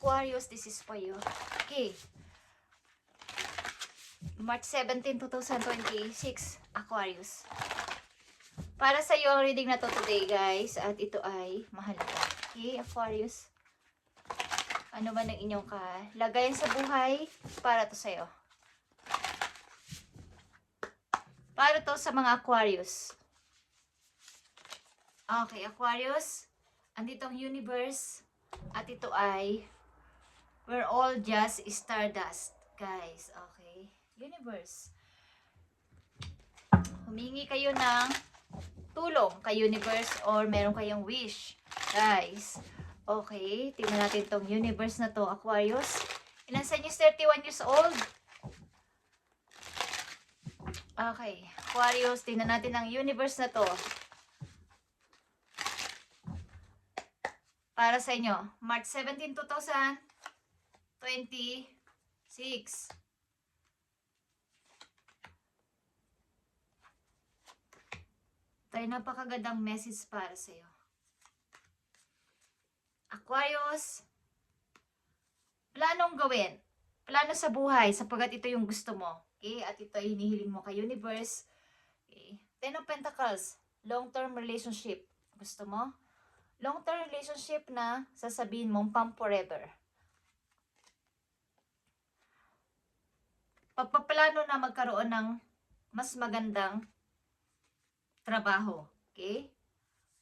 Aquarius, this is for you. Okay. March 17, 2026, Aquarius. Para sa iyo ang reading na to today, guys. At ito ay mahalaga. Okay, Aquarius. Ano man ang inyong kalagayan sa buhay, para to sa iyo. Para to sa mga Aquarius. Okay, Aquarius. Andito ang universe. At ito ay we're all just stardust, guys. Okay. Universe. Humingi kayo ng tulong kay universe or meron kayong wish, guys. Okay. Tingnan natin tong universe na to, Aquarius. Ilan sa inyo is 31 years old? Okay. Aquarius, tingnan natin ang universe na to. Para sa inyo, March 17, 2026. Ito ay napakagandang message para sa iyo. Aquarius, planong gawin. Plano sa buhay sapagkat ito yung gusto mo. Okay? At ito ay hinihiling mo kay universe. Okay? Ten of Pentacles, long-term relationship. Gusto mo? Long-term relationship na sasabihin mong pang forever. Pagpaplano na magkaroon ng mas magandang trabaho. Okay?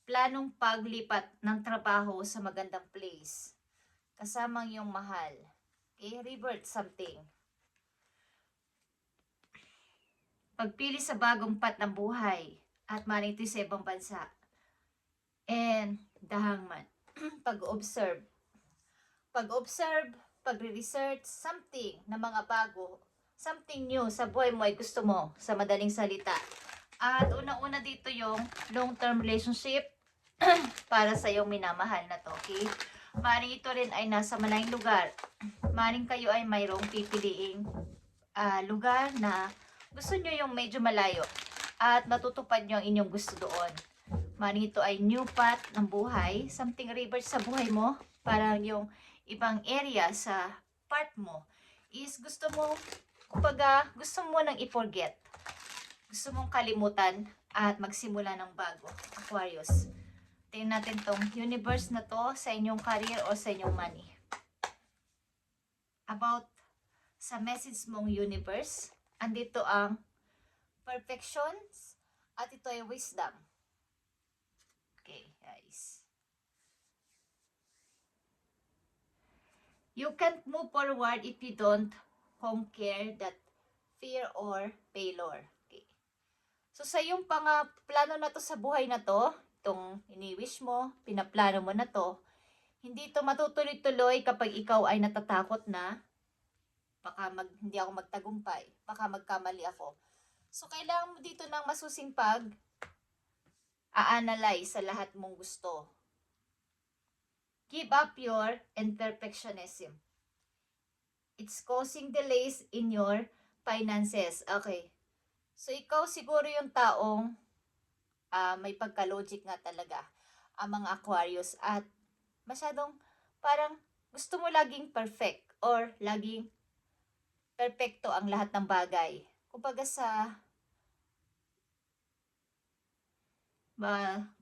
Planong paglipat ng trabaho sa magandang place. Kasamang yung mahal. Okay? Revert something. Pagpili sa bagong path ng buhay. At maring ito sa ibang bansa. And the Hangman. Pag-observe. Pag-observe, pagre-research, something na mga bago, something new sa buhay mo ay gusto mo, sa madaling salita. At unang-una dito yung long-term relationship para sa iyong minamahal na to, okay? Maring ito rin ay nasa malayong lugar. Maring kayo ay mayroong pipiliing lugar na gusto nyo yung medyo malayo at matutupad nyo ang inyong gusto doon. Maring ito ay new path ng buhay, something reverse sa buhay mo, parang yung ibang area sa part mo is gusto mo, kumbaga, gusto mo nang i-forget. Gusto mong kalimutan at magsimula ng bago. Aquarius. Tingnan natin tong universe na to sa inyong career o sa inyong money. About sa message mong universe, andito ang perfections at ito ay wisdom. Okay, guys. You can't move forward if you don't conquer that fear or failure. Okay. So, sa yung plano na to sa buhay na to, itong ini-wish mo, pinaplano mo na to, hindi to matutuloy-tuloy kapag ikaw ay natatakot na baka hindi ako magtagumpay, baka magkamali ako. So, kailangan mo dito ng masusing a-analyze sa lahat mong gusto. Give up your imperfectionism. It's causing delays in your finances. Okay. So, ikaw siguro yung taong may pagka-logic nga talaga. Ang mga Aquarius. At masyadong parang gusto mo laging perfect or laging perfecto ang lahat ng bagay. Kumbaga sa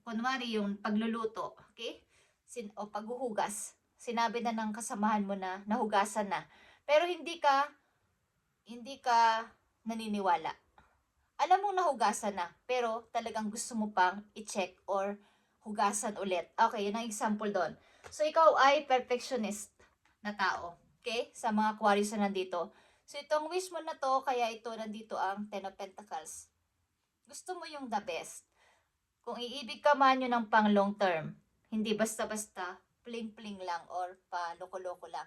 kunwari yung pagluluto, okay? O paghuhugas. Sinabi na ng kasamahan mo na nahugasan na. Pero hindi ka naniniwala. Alam mo nahugasan na, pero talagang gusto mo pang i-check or hugasan ulit. Okay, yun ang example doon. So, ikaw ay perfectionist na tao. Okay? Sa mga Aquarius na nandito. So, itong wish mo na to, kaya ito nandito ang Ten of Pentacles. Gusto mo yung the best. Kung iibig ka man yun ng pang long term, hindi basta-basta, pling-pling lang or pa loko-loko lang.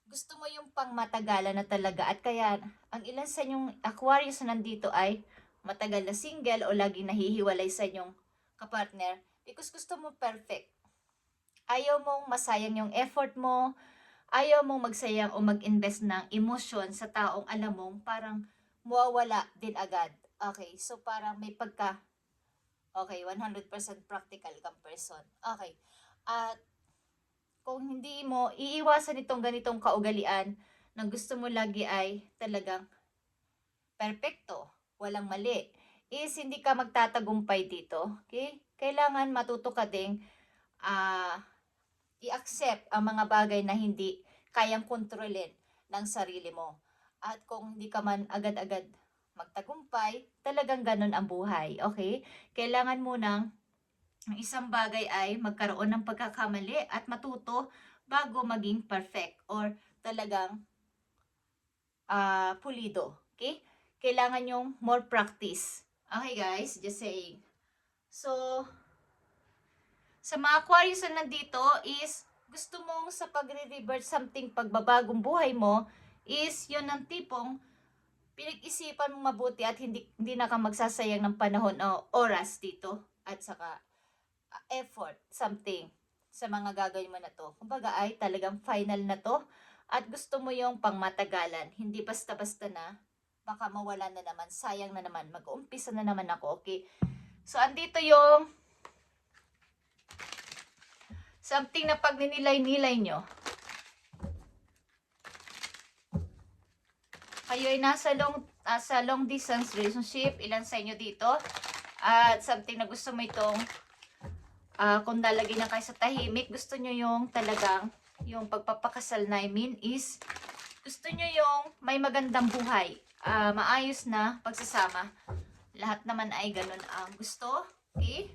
Gusto mo yung pang matagalan na talaga. At kaya, ang ilan sa inyong Aquarius na nandito ay matagal na single o laging nahihiwalay sa inyong kapartner because gusto mo perfect. Ayaw mong masayang yung effort mo, ayaw mong magsayang o mag-invest ng emosyon sa taong alam mong parang mawawala din agad. Okay, so parang may okay, 100% practical kang person. Okay, at kung kung hindi mo iiwasan itong ganitong kaugalian na gusto mo lagi ay talagang perpekto, walang mali, is hindi ka magtatagumpay dito. Okay? Kailangan matuto ka ding ah, i-accept ang mga bagay na hindi kayang kontrolin ng sarili mo. At kung hindi ka man agad-agad magtagumpay, talagang ganun ang buhay. Okay? Kailangan munang ang isang bagay ay magkaroon ng pagkakamali at matuto bago maging perfect or talagang pulido. Okay? Kailangan yung more practice. Okay guys, just saying. So, sa mga Aquarius na nandito is gusto mong sa pagre-revert something pagbabagong buhay mo is yun ang tipong pinag-isipan mong mabuti at hindi na ka magsasayang ng panahon o oras dito at saka effort something sa mga gagawin mo na to. Kumbaga ay talagang final na to at gusto mo yung pangmatagalan. Hindi basta-basta na baka mawala na naman, sayang na naman, mag-uumpisa na naman ako, okay? So, andito yung something na pag ninilay-nilay nyo. Kayo ay nasa long distance relationship, ilan sa inyo dito? At something na gusto mo itong kung lalagay na kayo sa tahimik, gusto nyo yung talagang yung pagpapakasal na I mean is gusto nyo yung may magandang buhay, maayos na pagsasama. Lahat naman ay ganun ang gusto. Okay?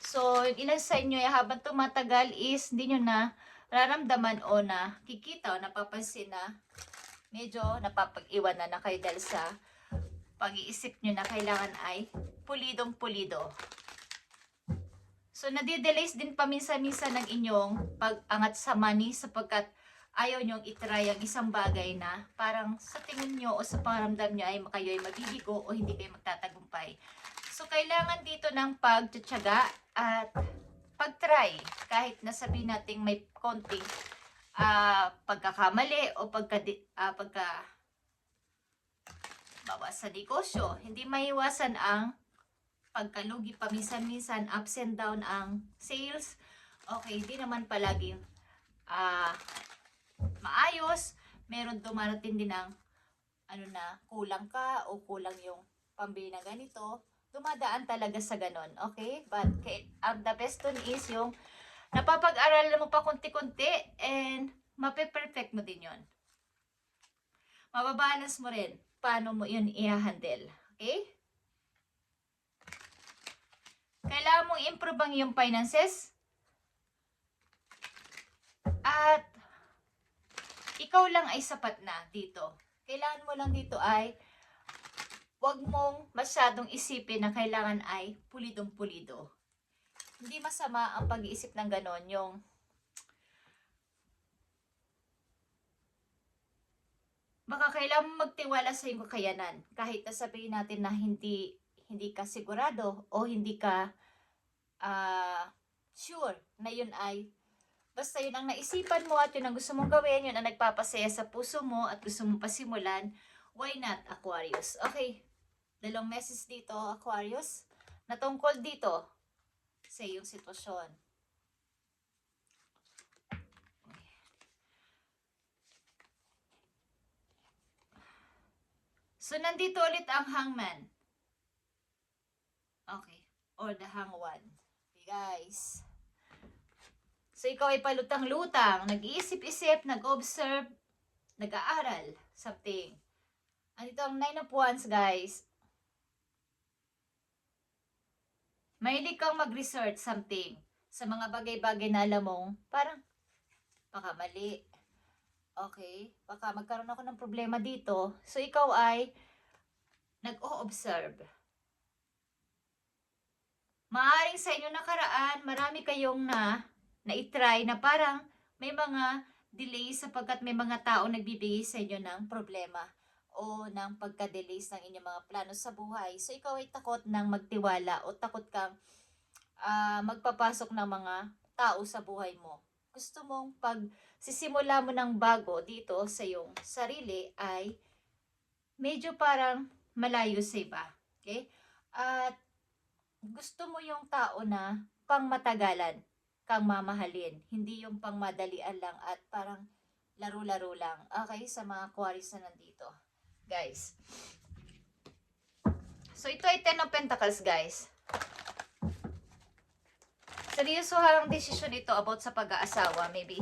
So, ilan sa inyo ay habang tumatagal is hindi nyo na nararamdaman o nakikita o napapansin na medyo napapag-iwan na kayo dahil sa pag-iisip nyo na kailangan ay pulidong pulido. So, nadidelays din paminsan-minsan ng inyong pag-angat sa money sapagkat ayaw nyong itry ang isang bagay na parang sa tingin nyo o sa paramdam nyo ay kayo ay mabibigo o hindi kayo magtatagumpay. So, kailangan dito ng pagtsatsaga at pag-try. Kahit nasabihin natin may konting pagkakamali o pagka bawas sa negosyo. Hindi maiwasan ang pagkalugi paminsan-minsan, ups and down ang sales. Okay, hindi naman palaging maayos. Meron dumarating din ng kulang ka o kulang yung pambili na ganito. Dumadaan talaga sa ganon, okay? But the best one is yung napapag-aralan mo pa konti-konti and mape-perfect mo din yon. Mababalance mo rin paano mo yun i-handle, okay? Kailangan mong improve ang iyong finances at ikaw lang ay sapat na dito. Kailangan mo lang dito ay huwag mong masyadong isipin na kailangan ay pulidong-pulido. Hindi masama ang pag-iisip ng ganon, yung baka kailangan mo magtiwala sa iyong kakayanan kahit na sabihin natin na hindi ka sigurado o hindi ka sure na yun ay basta yun ang naisipan mo at yun ang gusto mong gawin, yun ang nagpapasaya sa puso mo at gusto mong pasimulan, why not, Aquarius? Okay, dalawang message dito, Aquarius, na tungkol dito sa iyong sitwasyon. So, nandito ulit ang hangman. Okay, or the hangwan. Okay, guys. So, ikaw ay palutang-lutang, nag-iisip-isip, nag-observe, nag-aaral, something. Andito ang 9 of Wands, guys. Mahilig kang mag-research something sa mga bagay-bagay na alam mong parang baka mali. Okay? Baka magkaroon ako ng problema dito. So, ikaw ay nag-o-observe. Maaring sa inyo nakaraan, marami kayong na-try na parang may mga delays sapagkat may mga tao nagbibigay sa inyo ng problema o ng pagka-delays ng inyong mga plano sa buhay. So, ikaw ay takot ng magtiwala o takot kang magpapasok ng mga tao sa buhay mo. Gusto mong pag sisimula mo ng bago dito sa iyong sarili ay medyo parang malayo sa iba. Okay? At gusto mo yung tao na pangmatagalan. kang mamahalin. Hindi yung pangmadalian lang at parang laro-laro lang. Okay, sa mga Aquarius na nandito. Guys. So, ito ay 10 of Pentacles, guys. Seryosohang desisyon ito about sa pag-aasawa, maybe.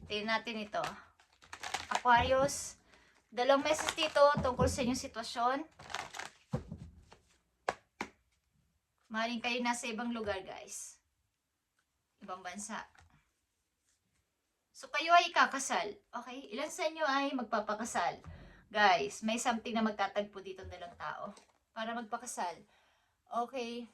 Tingnan natin ito. Aquarius, dalawang message dito tungkol sa inyong sitwasyon. Maaaring kayo nasa ibang lugar, guys. Ibang bansa. So, kayo ay ikakasal. Okay? Ilan sa inyo ay magpapakasal? Guys, may something na magtatagpo dito ng dalawang tao para magpakasal. Okay?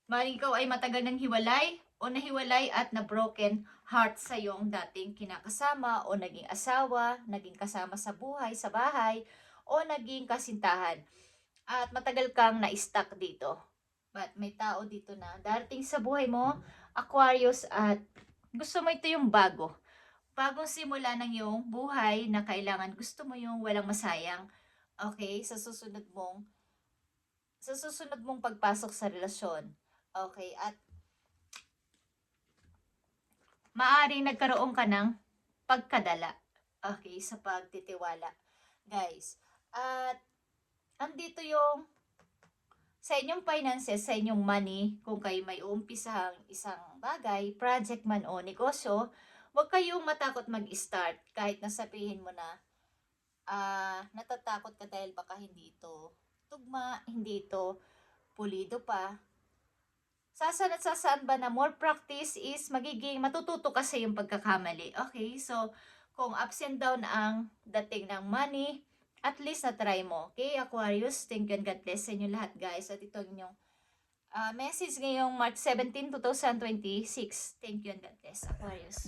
Maaaring ikaw ay matagal nang hiwalay o nahiwalay at na-broken heart sa iyong dating kinakasama o naging asawa, naging kasama sa buhay, sa bahay, o naging kasintahan. At matagal kang na-stuck dito. But may tao dito na darating sa buhay mo, Aquarius, at gusto mo ito yung bago. Bagong simula ng iyong buhay na kailangan gusto mo yung walang masayang. Okay? Sa susunod mong pagpasok sa relasyon. Okay? At maaaring nagkaroon ka ng pagkadala. Okay? Sa pagtitiwala. Guys. At andito yung sa inyong finances, sa inyong money, kung kayo may uumpisahang isang bagay, project man o negosyo, huwag kayong matakot mag-start kahit nasabihin mo na natatakot ka dahil baka hindi ito tugma, hindi ito pulido pa. Sasaan at sasaan ba na more practice is magiging matututo kasi yung pagkakamali. Okay? So, kung ups and down ang dating ng money, at least na-try mo. Okay, Aquarius? Thank you and God bless sa inyo lahat, guys. At ito ang inyong message ngayong March 17, 2026. Thank you and God bless, Aquarius.